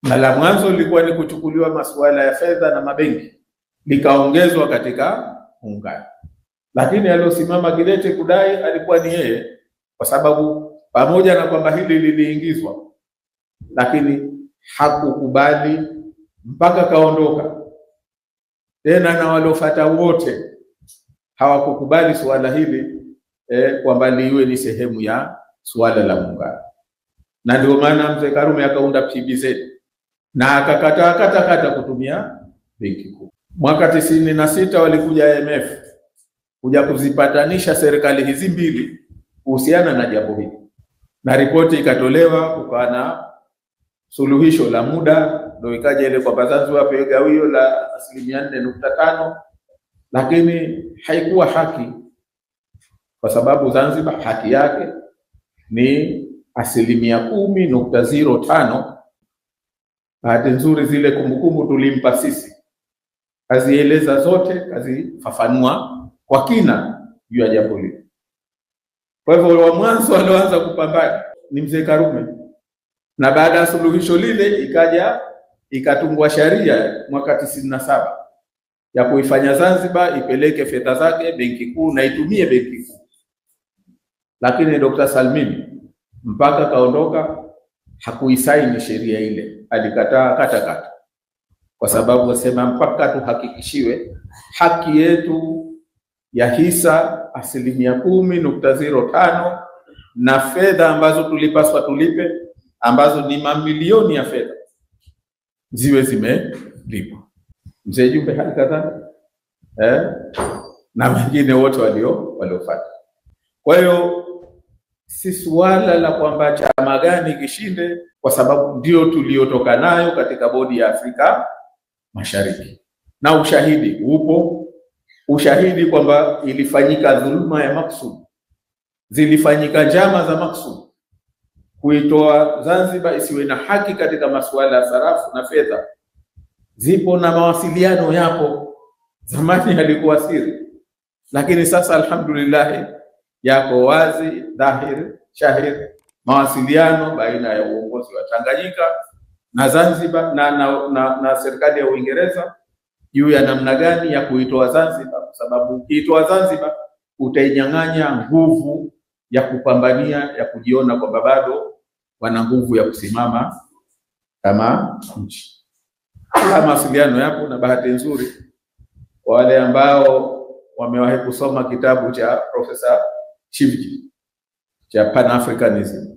na la mwanzo lilikuwa ni kuchukuliwa masuala ya fedha na mabenki, likaongezwa katika muungano. Lakini aliosimama kidete kudai alikuwa ni yeye, kwa sababu pamoja na kwamba hili liliingizwa, lakini hakukubali mpaka kaondoka. Tena na waliofuata wote hawakukubali suala hili kwamba liwe ni sehemu ya suala la muungano. Na ndio maana Mzee Karume akaunda PBZ na akakataa kutumia benki kuu. Mwaka 96 walikuja IMF kuja kuzipatanisha serikali hizi mbili kuhusiana na jambo hili, na ripoti ikatolewa, kukawa na suluhisho la muda, ndio ikaja ile kwa Zanzibar pewe gawio la 4.5%, lakini haikuwa haki, kwa sababu Zanzibar haki yake ni 10.05. Bahati nzuri zile kumbukumbu tulimpa sisi, kazieleza zote, kazifafanua kwa kina juu ya jambo hili. Kwa hivyo wa mwanzo alioanza kupambana ni Mzee Karume, na baada ya suluhisho lile ikaja ikatungwa sharia mwaka 97 ya kuifanya Zanzibar ipeleke fedha zake benki kuu na itumie benki kuu. Lakini Dr. Salmin mpaka kaondoka hakuisaini sheria ile, alikataa kata, kwa sababu wasema mpaka tuhakikishiwe haki yetu ya hisa 10.05 na fedha ambazo tulipaswa tulipe, ambazo ni mamilioni ya fedha, ziwe zimelipwa. Mzee Jumbe hali kadhalika na wengine wote waliofuata. Kwa hiyo si suala la kwamba chama gani kishinde, kwa sababu ndio tuliotoka nayo katika bodi ya Afrika Mashariki, na ushahidi upo, ushahidi kwamba ilifanyika dhuluma ya maksud, zilifanyika njama za maksud kuitoa Zanzibar isiwe na haki katika masuala ya sarafu na fedha. Zipo na mawasiliano yapo, zamani yalikuwa siri, lakini sasa alhamdulillah yako wazi, dhahir, shahir, mawasiliano baina ya uongozi wa Tanganyika na Zanzibar na serikali ya Uingereza juu ya namna gani ya kuitoa Zanzibar, kwa sababu ukiitoa Zanzibar utainyang'anya nguvu ya kupambania, ya kujiona kwamba bado wana nguvu ya kusimama kama nchi. Mawasiliano yapo, na bahati nzuri wale ambao wamewahi kusoma kitabu cha Profesa Chivji cha Pan-Africanism